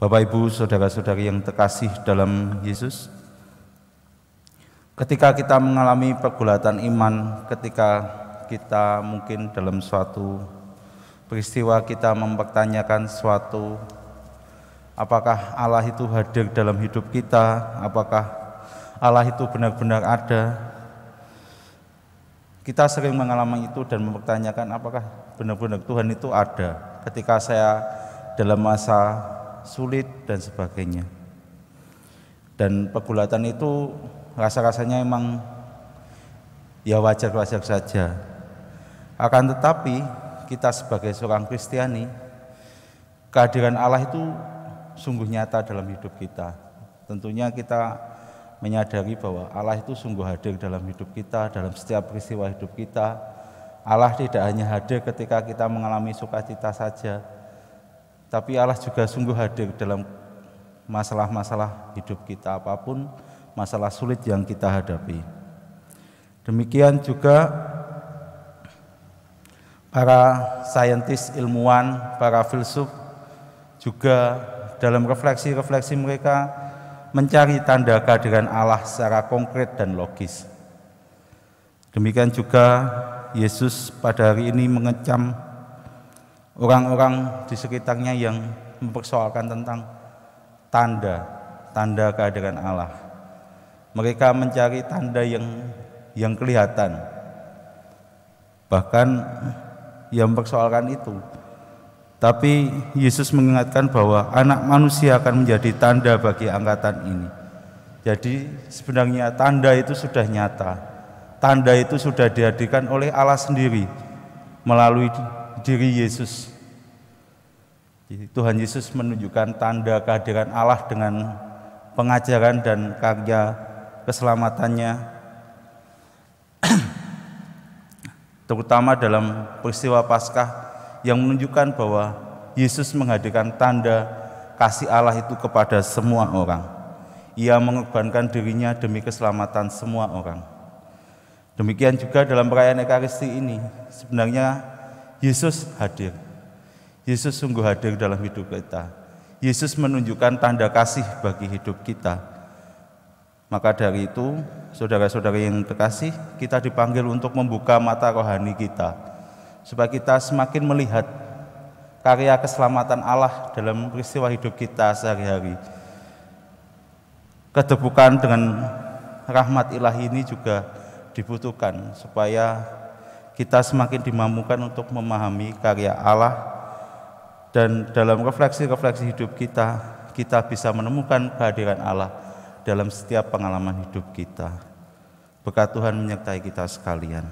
Bapak, Ibu, saudara-saudari yang terkasih dalam Yesus, ketika kita mengalami pergulatan iman, ketika kita mungkin dalam suatu peristiwa kita mempertanyakan suatu, apakah Allah itu hadir dalam hidup kita, apakah Allah itu benar-benar ada. Kita sering mengalami itu dan mempertanyakan apakah benar-benar Tuhan itu ada ketika saya dalam masa sulit dan sebagainya. Dan pergulatan itu rasa-rasanya emang ya wajar-wajar saja. Akan tetapi kita sebagai seorang Kristiani, kehadiran Allah itu sungguh nyata dalam hidup kita. Tentunya kita menyadari bahwa Allah itu sungguh hadir dalam hidup kita, dalam setiap peristiwa hidup kita. Allah tidak hanya hadir ketika kita mengalami sukacita saja, tapi Allah juga sungguh hadir dalam masalah-masalah hidup kita, apapun masalah sulit yang kita hadapi. Demikian juga para saintis, ilmuwan, para filsuf juga dalam refleksi-refleksi mereka mencari tanda kehadiran Allah secara konkret dan logis. Demikian juga Yesus pada hari ini mengecam orang-orang di sekitarnya yang mempersoalkan tentang tanda kehadiran Allah. Mereka mencari tanda yang kelihatan, bahkan yang mempersoalkan itu. Tapi Yesus mengingatkan bahwa anak manusia akan menjadi tanda bagi angkatan ini. Jadi sebenarnya tanda itu sudah nyata. Tanda itu sudah dihadirkan oleh Allah sendiri melalui diri Yesus. Jadi, Tuhan Yesus menunjukkan tanda kehadiran Allah dengan pengajaran dan karya keselamatannya, terutama dalam peristiwa Paskah yang menunjukkan bahwa Yesus menghadirkan tanda kasih Allah itu kepada semua orang. Ia mengorbankan dirinya demi keselamatan semua orang. Demikian juga dalam perayaan Ekaristi ini, sebenarnya Yesus hadir. Yesus sungguh hadir dalam hidup kita. Yesus menunjukkan tanda kasih bagi hidup kita. Maka dari itu, saudara-saudari yang terkasih, kita dipanggil untuk membuka mata rohani kita, supaya kita semakin melihat karya keselamatan Allah dalam peristiwa hidup kita sehari-hari. Keterbukaan dengan rahmat ilahi ini juga dibutuhkan, supaya kita semakin dimampukan untuk memahami karya Allah. Dan dalam refleksi-refleksi hidup kita, kita bisa menemukan kehadiran Allah dalam setiap pengalaman hidup kita. Berkat Tuhan menyertai kita sekalian.